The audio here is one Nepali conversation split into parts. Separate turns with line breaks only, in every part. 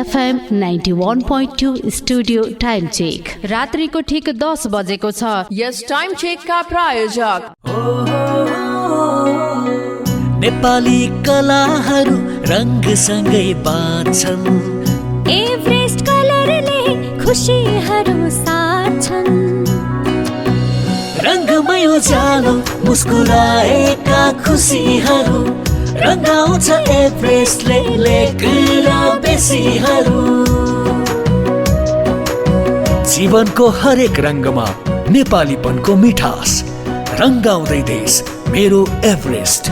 BFM 91.2 studio time check. रात्रिको ठिक 10 बजेको छ।
यस टाइम चेकका प्रायोजक
नेपाली कलाहरू रङसँगै बाँच्छन्।
एभरेस्ट कलरले खुसीहरू साट्छन्।
रङमै उज्यालो मुस्कुराएका खुसीहरू रङ्गाउँछ एभरेस्टले लेख्न बेसीहरू। जीवनको हरेक रङ्गमा नेपालीपनको मिठास रङ्गाउँदै देश मेरो एभरेस्ट।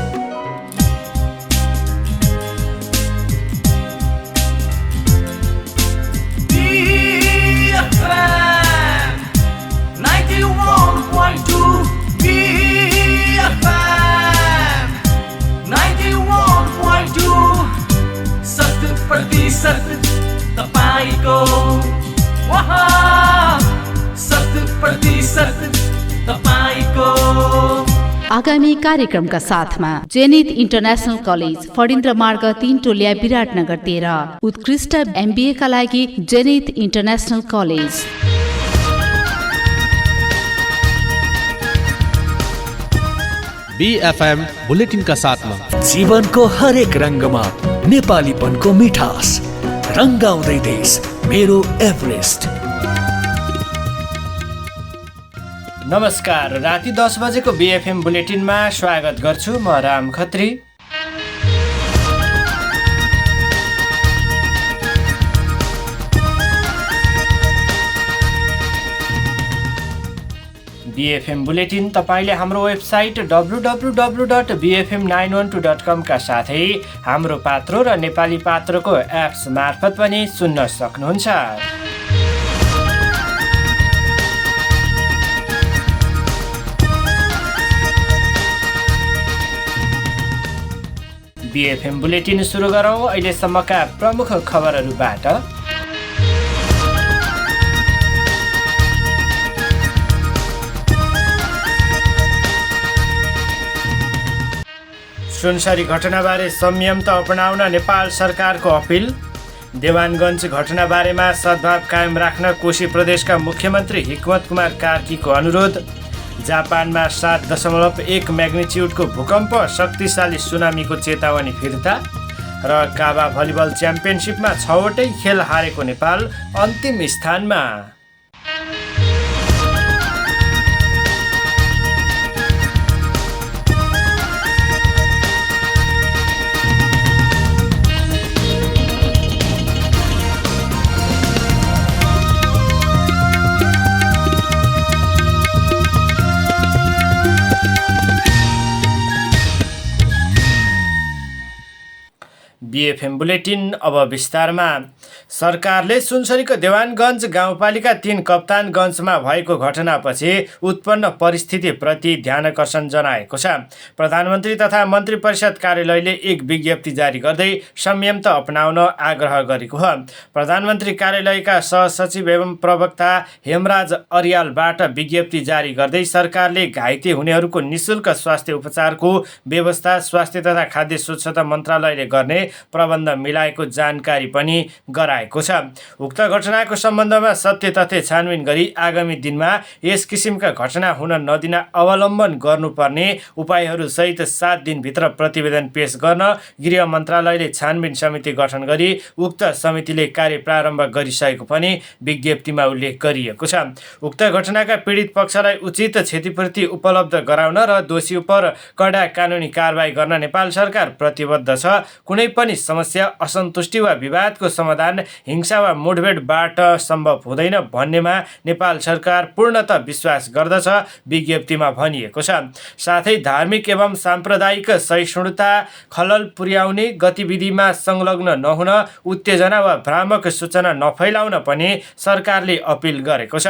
तपाईको वहाँ 100% तपाईको।
आगामी कार्यक्रमका साथमा जेनिथ इन्टरनेसनल कलेज फडिन्द्र मार्ग 3 टोलिया विराटनगर 13। उत्कृष्ट MBA का लागि जेनिथ इन्टरनेसनल कलेज।
BFM बुलेटिनका साथमा
जीवनको हरेक रङ्गमा नेपालीपनको मिठास रङ्गाउँदै देश मेरो एभरेस्ट।
नमस्कार, राति 10 बजेको BFM बुलेटिनमा स्वागत गर्छु म राम खत्री। BFM बुलेटिन तपाईले हाम्रो वेबसाइट www.bfm912.com का साथै हाम्रो पात्रो र नेपाली पात्रोको एप्स मार्फत पनि सुन्न सक्नुहुन्छ। BFM बुलेटिन सुरु गरौँ अहिलेसम्मका प्रमुख खबरहरूबाट। सुनसरी घटनाबारे संयम त अपनाउन नेपाल सरकारको अपिल। देवानगञ्ज घटनाबारेमा सद्भाव कायम राख्न कोशी प्रदेशका मुख्यमन्त्री हिक्मत कुमार कार्कीको अनुरोध। जापानमा 7.1 म्याग्निच्युडको भूकम्प, शक्तिशाली सुनामीको चेतावनी फिर्ता। र काबा भलिबल च्याम्पियनसिपमा 6वटै खेल हारेको नेपाल अन्तिम स्थानमा। BFM बुलेटिन अब विस्तारमा। सरकारले सुनसरीको देवानगञ्ज गाउँपालिका 3 कप्तानगञ्जमा भएको घटनापछि उत्पन्न परिस्थितिप्रति ध्यानकर्षण जनाएको छ। प्रधानमन्त्री तथा मन्त्री परिषद कार्यालयले एक विज्ञप्ति जारी गर्दै संयम त अपनाउन आग्रह गरेको हो। प्रधानमन्त्री कार्यालयका सहसचिव एवं प्रवक्ता हेमराज अर्यालबाट विज्ञप्ति जारी गर्दै सरकारले घाइते हुनेहरूको निःशुल्क स्वास्थ्य उपचारको व्यवस्था स्वास्थ्य तथा खाद्य स्वच्छता मन्त्रालयले गर्ने प्रबन्ध मिलाएको जानकारी पनि गराएको छ। उक्त घटनाको सम्बन्धमा सत्य तथ्य छानबिन गरी आगामी दिनमा यस किसिमका घटना हुन नदिन अवलम्बन गर्नुपर्ने उपायहरू सहित 7 दिनभित्र प्रतिवेदन पेश गर्न गृह मन्त्रालयले छानबिन समिति गठन गरी उक्त समितिले कार्य प्रारम्भ गरिसकेको पनि विज्ञप्तिमा उल्लेख गरिएको छ। उक्त घटनाका पीडित पक्षलाई उचित क्षतिपूर्ति उपलब्ध गराउन र दोषी उप कडा कानुनी कारबाही गर्न नेपाल सरकार प्रतिबद्ध छ। कुनै पनि समस्या, असन्तुष्टि वा विवादको समाधान हिंसा वा मुठभेडबाट सम्भव हुँदैन भन्नेमा नेपाल सरकार पूर्णतः विश्वास गर्दछ, विज्ञप्तिमा भनिएको छ। साथै धार्मिक एवं साम्प्रदायिक सहिष्णुता खलल पुर्याउने गतिविधिमा संलग्न नहुन, उत्तेजना वा भ्रामक सूचना नफैलाउन पनि सरकारले अपिल गरेको छ।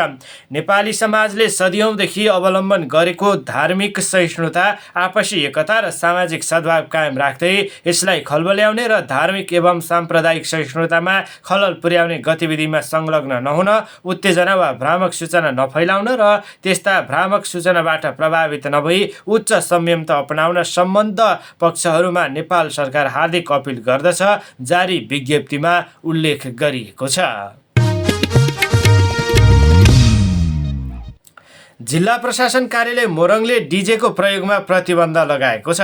नेपाली समाजले सदियौंदेखि अवलम्बन गरेको धार्मिक सहिष्णुता, आपसी एकता र सामाजिक सद्भाव कायम राख्दै यसलाई खलबल्याउने र धार्मिक एवं साम्प्रदायिक सहिष्णुतामा खलल पुर्याउने गतिविधिमा संलग्न नहुन, उत्तेजना वा भ्रामक सूचना नफैलाउन र त्यस्ता भ्रामक सूचनाबाट प्रभावित नभई उच्च संयमता अपनाउन सम्बद्ध पक्षहरूमा नेपाल सरकार हार्दिक अपिल गर्दछ, जारी विज्ञप्तिमा उल्लेख गरिएको छ। जिल्ला प्रशासन कार्यालय मोरङले डिजेको प्रयोगमा प्रतिबन्ध लगाएको छ।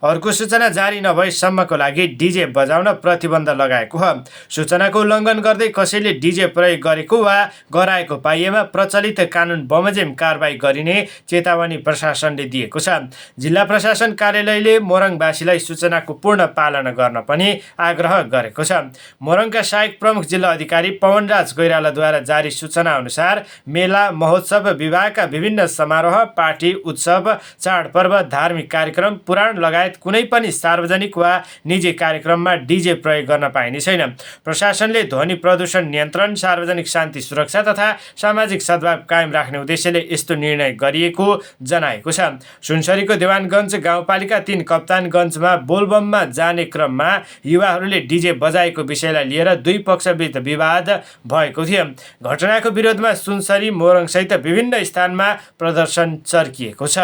अर्को सूचना जारी नभएसम्मको लागि डिजे बजाउन प्रतिबन्ध लगाएको हो। सूचनाको उल्लङ्घन गर्दै कसैले डिजे प्रयोग गरेको वा गराएको पाइएमा प्रचलित कानुन बमोजिम कारबाही गरिने चेतावनी प्रशासनले दिएको छ। जिल्ला प्रशासन कार्यालयले मोरङवासीलाई सूचनाको पूर्ण पालना गर्न पनि आग्रह गरेको छ। मोरङका सहायक प्रमुख जिल्ला अधिकारी पवनराज गैरालाद्वारा जारी सूचना अनुसार मेला, महोत्सव, विभागका विभिन्न समारोह, पार्टी, उत्सव, चाडपर्व, धार्मिक कार्यक्रम, पुराण लगायत कुनै पनि सार्वजनिक वा निजी कार्यक्रममा डिजे प्रयोग गर्न पाइने छैन। प्रशासनले ध्वनि प्रदूषण नियन्त्रण, सार्वजनिक शान्ति सुरक्षा तथा सामाजिक सद्भाव कायम राख्ने उद्देश्यले यस्तो निर्णय गरिएको जनाएको छ। सुनसरीको देवानगञ्ज गाउँपालिका 3 कप्तानगञ्जमा बोलबममा जाने क्रममा युवाहरूले डिजे बजाएको विषयलाई लिएर दुई पक्षबीच विवाद भएको थियो। घटनाको विरोधमा सुनसरी, मोरङसहित विभिन्न स्थानमा प्रदर्शन चर्किएको छ।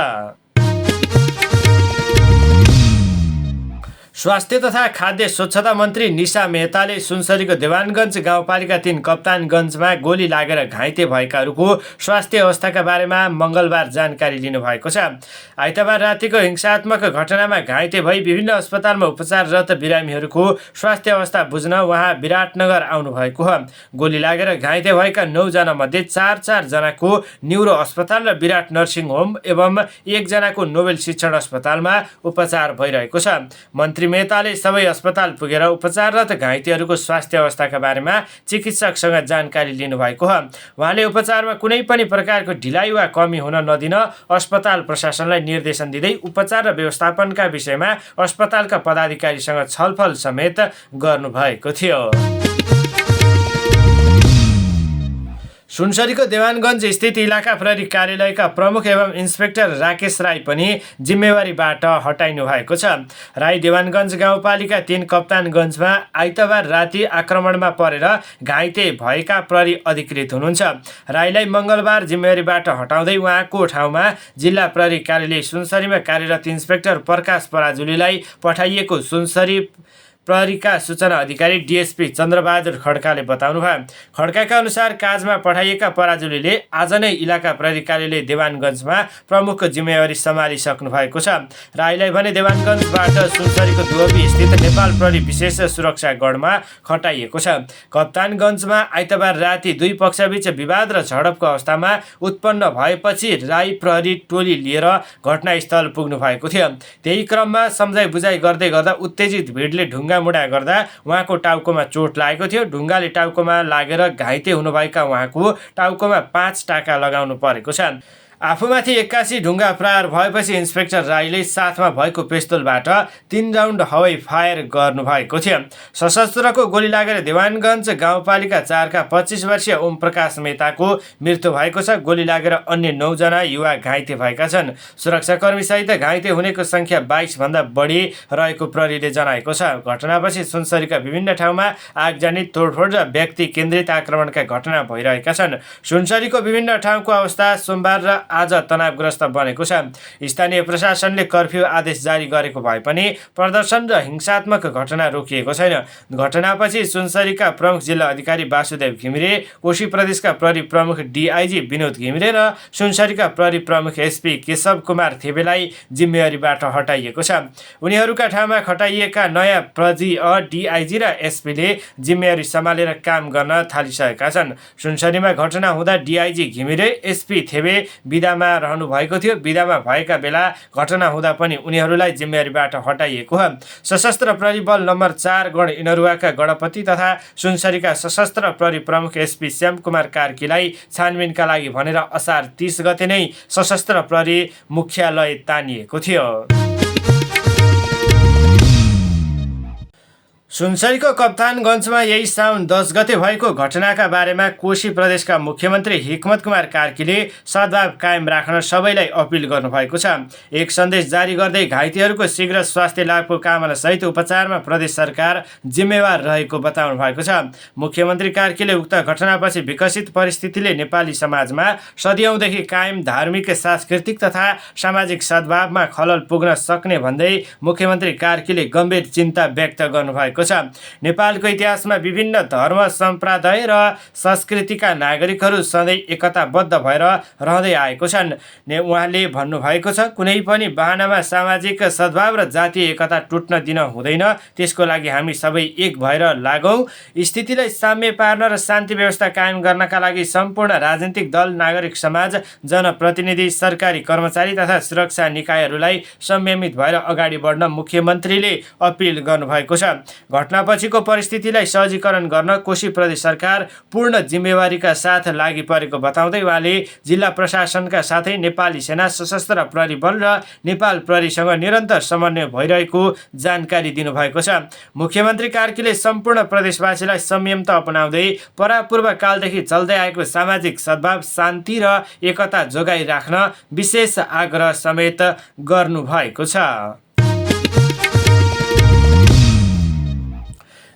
स्वास्थ्य तथा खाद्य स्वच्छता मन्त्री निशा मेहताले सुनसरीको देवानगञ्ज गाउँपालिका 3 कप्तानगञ्जमा गोली लागेर घाइते भएकाहरूको स्वास्थ्य अवस्थाका बारेमा मङ्गलबार जानकारी लिनुभएको छ। आइतबार रातिको हिंसात्मक घटनामा घाइते भई विभिन्न अस्पतालमा उपचाररत बिरामीहरूको स्वास्थ्य अवस्था बुझ्न उहाँ विराटनगर आउनुभएको हो। गोली लागेर घाइते भएका 9 जना मध्ये 4 जनाको न्युरो अस्पताल र विराट नर्सिङ होम एवं 1 जनाको नोबेल शिक्षण अस्पतालमा उपचार भइरहेको छ। मन्त्री मेहताले सबै अस्पताल पुगेर उपचाररत घाइतेहरूको स्वास्थ्य अवस्थाका बारेमा चिकित्सकसँग जानकारी लिनुभएको हो। उहाँले उपचारमा कुनै पनि प्रकारको ढिलाइ वा कमी हुन नदिन अस्पताल प्रशासनलाई निर्देशन दिँदै उपचार र व्यवस्थापनका विषयमा अस्पतालका पदाधिकारीसँग छलफल समेत गर्नुभएको थियो। सुनसरीको देवानगञ्ज स्थित इलाका प्रहरी कार्यालयका प्रमुख एवं इन्सपेक्टर राकेश राई पनि जिम्मेवारीबाट हटाइनु भएको छ। राई देवानगञ्ज गाउँपालिका 3 कप्तानगञ्जमा आइतबार राति आक्रमणमा परेर घाइते भएका प्रहरी अधिकृत हुनुहुन्छ। राईलाई मङ्गलबार जिम्मेवारीबाट हटाउँदै उहाँको ठाउँमा जिल्ला प्रहरी कार्यालय सुनसरीमा कार्यरत इन्सपेक्टर प्रकाश पराजुलीलाई पठाइएको सुनसरी प्रहरीका सूचना अधिकारी डिएसपी चन्द्रबहादुर खड्काले बताउनुभयो। खड्काका अनुसार काजमा पठाइएका पराजुलीले आज नै इलाका प्रहरी कार्यालय देवानगञ्जमा प्रमुखको जिम्मेवारी सम्हालिसक्नु भएको छ। राईलाई भने देवानगञ्जबाट सुनसरीको दुवबी स्थित नेपाल प्रहरी विशेष सुरक्षा गढमा खटाइएको छ। कप्तानगञ्जमा आइतबार राति दुई पक्षबीच विवाद र झडपको अवस्थामा उत्पन्न भएपछि राई प्रहरी टोली लिएर घटनास्थल पुग्नु भएको थियो। त्यही क्रममा सम्झाइ बुझाइ गर्दै गर्दा उत्तेजित भिडले ढुङ्गा गर्दा उहाँको टाउकोमा चोट लागेको थियो। ढुङ्गाले टाउकोमा लागेर घाइते हुनुभएका उहाँको टाउकोमा 5 टाका लगाउनु परेको छ। आफूमाथि 81 ढुङ्गा प्रहार भएपछि इन्सपेक्टर राईले साथमा भएको पिस्तोलबाट 3 राउन्ड हवाई फायर गर्नुभएको थियो। सशस्त्रको गोली लागेर देवानगञ्ज गाउँपालिका 4 का 25 वर्षीय ओम प्रकाश मेहताको मृत्यु भएको छ। गोली लागेर अन्य 9 जना युवा घाइते भएका छन्। सुरक्षाकर्मी सहित घाइते हुनेको संख्या 22 भन्दा बढी रहेको प्रहरीले जनाएको छ। घटनापछि सुनसरीका विभिन्न ठाउँमा आगजनी, तोडफोड र व्यक्ति केन्द्रित आक्रमणका घटना भइरहेका छन्। सुनसरीको विभिन्न ठाउँको अवस्था सोमबार र आज तनावग्रस्त बनेको छ। स्थानीय प्रशासनले कर्फ्यू आदेश जारी गरेको भए पनि प्रदर्शन र हिंसात्मक घटना रोकिएको छैन। घटनापछि सुनसरीका प्रमुख जिल्ला अधिकारी वासुदेव घिमिरे, कोशी प्रदेशका प्रहरी प्रमुख डिआइजी विनोद घिमिरे र सुनसरीका प्रहरी प्रमुख एसपी केशव कुमार थेबेलाई जिम्मेवारीबाट हटाइएको छ। उनीहरूका ठाउँमा खटाइएका नयाँ प्रहरी डिआइजी र एसपीले जिम्मेवारी सम्हालेर काम गर्न थालिसकेका छन्। सुनसरीमा घटना हुँदा डिआइजी घिमिरे, एसपी थेबे विधामा रहनु भएको थियो। विधामा भएका बेला घटना हुँदा पनि उनीहरूलाई जिम्मेवारीबाट हटाइएको हो। सशस्त्र प्रहरी बल नम्बर 4 गण इनरुवाका गणपति तथा सुनसरीका सशस्त्र प्रहरी प्रमुख एसपी श्याम कुमार कार्कीलाई छानबिनका लागि भनेर असार 30 गते नै सशस्त्र प्रहरी मुख्यालय तानिएको थियो। सुनसरीको कप्तानगञ्जमा यही साउन 10 गते भएको घटनाका बारेमा कोशी प्रदेशका मुख्यमन्त्री हिक्मत कुमार कार्कीले सद्भाव कायम राख्न सबैलाई अपिल गर्नुभएको छ। एक सन्देश जारी गर्दै घाइतेहरूको शीघ्र स्वास्थ्य लाभको कामना सहित उपचारमा प्रदेश सरकार जिम्मेवार रहेको बताउनु भएको छ। मुख्यमन्त्री कार्कीले उक्त घटनापछि विकसित परिस्थितिले नेपाली समाजमा सदियौँदेखि कायम धार्मिक, सांस्कृतिक तथा सामाजिक सद्भावमा खलल पुग्न सक्ने भन्दै मुख्यमन्त्री कार्कीले गम्भीर चिन्ता व्यक्त गर्नुभएको छ। नेपालको इतिहासमा विभिन्न धर्म, सम्प्रदाय र संस्कृतिका नागरिकहरू सधैँ एकताबद्ध भएर रहँदै आएको छन्। उहाँले भन्नुभएको छ, कुनै पनि बहानामा सामाजिक सद्भाव र जातीय एकता टुट्न दिन हुँदैन। त्यसको लागि हामी सबै एक भएर लागौँ। स्थितिलाई साम्य पार्न र शान्ति व्यवस्था कायम गर्नका लागि सम्पूर्ण राजनीतिक दल, नागरिक समाज, जनप्रतिनिधि, सरकारी कर्मचारी तथा सुरक्षा निकायहरूलाई संयमित भएर अगाडि बढ्न मुख्यमन्त्रीले अपिल गर्नुभएको छ। घटनापछिको परिस्थितिलाई सहजीकरण गर्न कोशी प्रदेश सरकार पूर्ण जिम्मेवारीका साथ लागि परेको बताउँदै उहाँले जिल्ला प्रशासनका साथै नेपाली सेना, सशस्त्र प्रहरी बल र नेपाल प्रहरीसँग निरन्तर समन्वय भइरहेको जानकारी दिनुभएको छ। मुख्यमन्त्री कार्कीले सम्पूर्ण प्रदेशवासीलाई संयमता अपनाउँदै परापूर्व कालदेखि चल्दै आएको सामाजिक सद्भाव, शान्ति र एकता जोगाइ राख्न विशेष आग्रह समेत गर्नुभएको छ।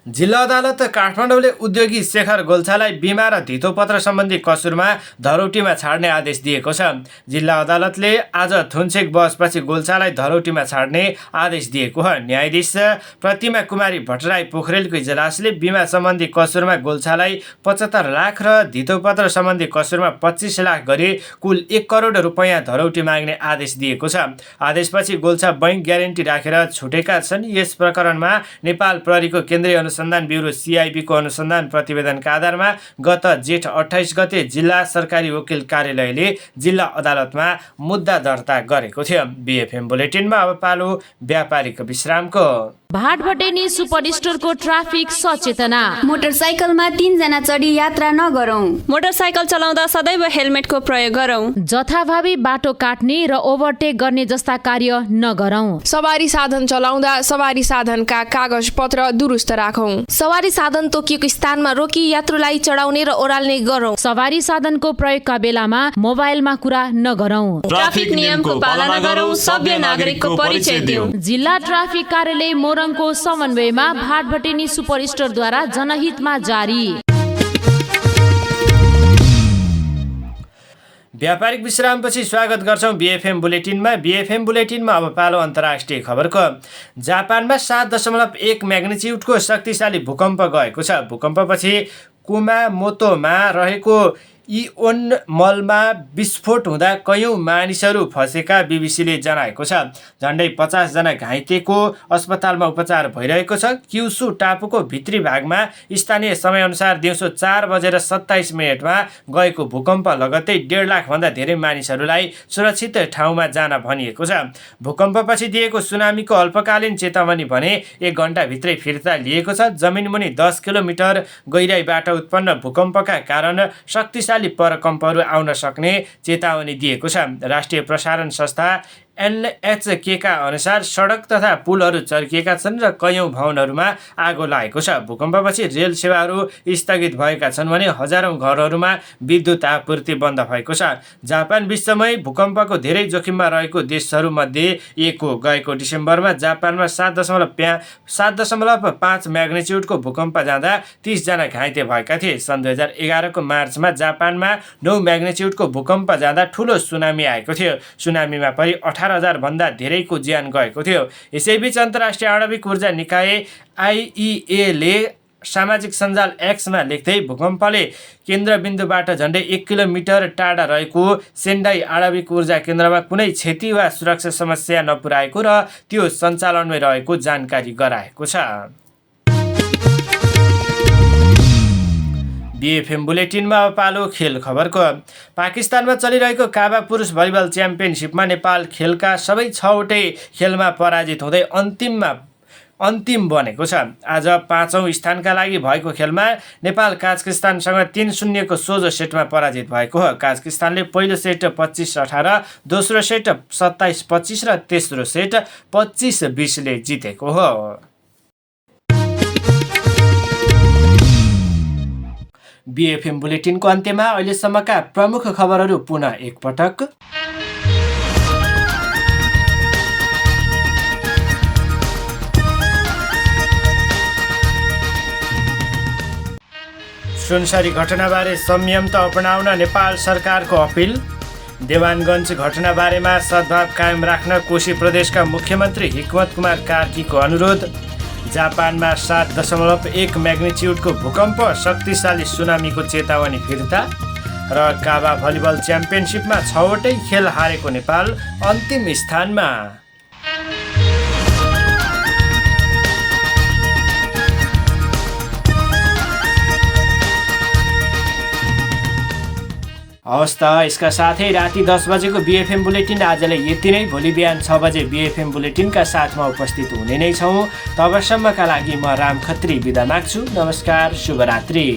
जिल्ला अदालत काठमाडौँले उद्योगी शेखर गोल्छालाई बिमा र धितोपत्र सम्बन्धी कसुरमा धरौटीमा छाड्ने आदेश दिएको छ। जिल्ला अदालतले आज थुन्सेक बहसपछि गोल्छालाई धरौटीमा छाड्ने आदेश दिएको हो। न्यायाधीश प्रतिमा कुमारी भट्टराई पोखरेलको इजलासले बिमा सम्बन्धी कसुरमा गोल्छालाई 75 लाख र धितोपत्र सम्बन्धी कसुरमा 25 लाख गरी कुल 1 करोड रुपैयाँ धरौटी माग्ने आदेश दिएको छ। आदेशपछि गोल्छा बैंक ग्यारेन्टी राखेर छुटेका छन्। यस प्रकरणमा नेपाल प्रहरीको केन्द्रीय अनुसन्धान ब्युरो CIB को अनुसन्धान प्रतिवेदनका आधारमा गत जेठ 28 गते जिल्ला सरकारी वकिल कार्यालयले जिल्ला अदालतमा मुद्दा दर्ता गरेको थियो। BFM बुलेटिनमा अब पालो व्यापारिक विश्रामको।
भाटभटेनी सुपर स्टोरको ट्राफिक सचेतना।
मोटरसाइकलमा 3 जना चढी यात्रा नगरौं।
मोटरसाइकल चलाउँदा सदैव हेलमेटको प्रयोग गरौं।
जथाभावी बाटो काट्ने र ओभरटेक गर्ने जस्ता कार्य नगरौं।
सवारी साधन चलाउँदा सवारी साधनका कागज पत्र दुरुस्त राखौं। सवारी साधन तोकिएको स्थानमा रोकी यात्रुलाई चढाउने र ओह्राल्ने गरौं।
सवारी साधनको प्रयोगका बेलामा मोबाइलमा कुरा नगरौं।
ट्राफिक नियमको पालना गरौं। सभ्य नागरिकको परिचय दिउँ।
जिल्ला ट्राफिक कार्यालय मोरङको समन्वयमा भाटभटेनी सुपर स्टोरद्वारा जनहितमा जारी।
व्यापारिक विश्रामपछि स्वागत गर्छौं BFM बुलेटिनमा। BFM बुलेटिनमा अब पालो अन्तर्राष्ट्रिय खबरको। जापानमा 7.1 म्याग्निच्युडको शक्तिशाली भूकम्प गएको छ। भूकम्पपछि कुमामोतोमा रहेको इओन मलमा विस्फोट हुँदा कयौं मानिसहरू फँसेका बीबीसीले जनाएको छ। झन्डै 50 जना घाइतेको अस्पतालमा उपचार भइरहेको छ। क्युसु टापुको भित्री भागमा स्थानीय समयअनुसार दिउँसो 4:27 गएको भूकम्प लगत्तै 1.5 लाख भन्दा धेरै मानिसहरूलाई सुरक्षित ठाउँमा जान भनिएको छ। भूकम्पपछि दिएको सुनामीको अल्पकालीन चेतावनी भने 1 घण्टाभित्रै फिर्ता लिएको छ। जमिनमुनि 10 किलोमिटर गहिराईबाट उत्पन्न भूकम्पका कारण शक्तिशाली परकम्पहरू आउन सक्ने चेतावनी दिएको छ। राष्ट्रिय प्रसारण संस्था NHK का अनुसार सडक तथा पुलहरू चर्किएका छन् र कयौं भवनहरूमा आगो लागेको छ। भूकम्पपछि रेल सेवाहरू स्थगित भएका छन् भने हजारौं घरहरूमा विद्युत आपूर्ति बन्द भएको छ। जापान विश्वमै भूकम्पको धेरै जोखिममा रहेको देशहरूमध्ये एक हो। गएको डिसेम्बरमा जापानमा 7.5 म्याग्निच्युडको भूकम्प जाँदा 30 जना घाइते भएका थिए। सन् 2011 को मार्चमा जापानमा 9 म्याग्निच्युडको भूकम्प जाँदा ठूलो सुनामी आएको थियो। सुनामीमा परि 18,000 भन्दा धेरैको ज्यान गएको थियो। यसैबीच अन्तर्राष्ट्रिय आणविक ऊर्जा निकाय IEA ले सामाजिक सञ्जाल X-मा लेख्दै भूकम्पले केन्द्रबिन्दुबाट झन्डै 1 किलोमिटर टाढा रहेको सेन्डाई आणविक ऊर्जा केन्द्रमा कुनै क्षति वा सुरक्षा समस्या नपुर्याएको र त्यो सञ्चालनमै रहेको जानकारी गराएको छ। BFM बुलेटिनमा अब पालो खेल खबरको। पाकिस्तानमा चलिरहेको काबा पुरुष भलिबल च्याम्पियनसिपमा नेपाल खेलका सबै 6वटै खेलमा पराजित हुँदै अन्तिम बनेको छ। आज 5औं स्थानका लागि भएको खेलमा नेपाल काजाखस्तानसँग 3-0 को सोझो सेटमा पराजित भएको हो। काजाखस्तानले पहिलो सेट 25-18, दोस्रो सेट 27-25 र तेस्रो सेट 25-20 ले जितेको हो। बीएफएम बुलेटिनको अन्त्यमा अहिलेसम्मका प्रमुख खबरहरू पुनः एकपटक। सुनसरी घटनाबारे संयम त अपनाउन नेपाल सरकारको अपिल। देवानगञ्ज घटनाबारेमा सद्भाव कायम राख्न कोशी प्रदेशका मुख्यमन्त्री हिक्मत कुमार कार्कीको अनुरोध। जापानमा 7.1 म्याग्निच्युडको भूकम्प, शक्तिशाली सुनामीको चेतावनी फिर्ता। र काबा भलिबल च्याम्पियनसिपमा 6वटै खेल हारेको नेपाल अन्तिम स्थानमा। हवस् त, यसका साथै राति 10 बजेको बीएफएम बुलेटिन आजलाई यति नै। भोलि बिहान 6 बजे बीएफएम बुलेटिनका साथमा उपस्थित हुने नै छौँ। तबसम्मका लागि म राम खत्री बिदा माग्छु। नमस्कार, शुभरात्रि।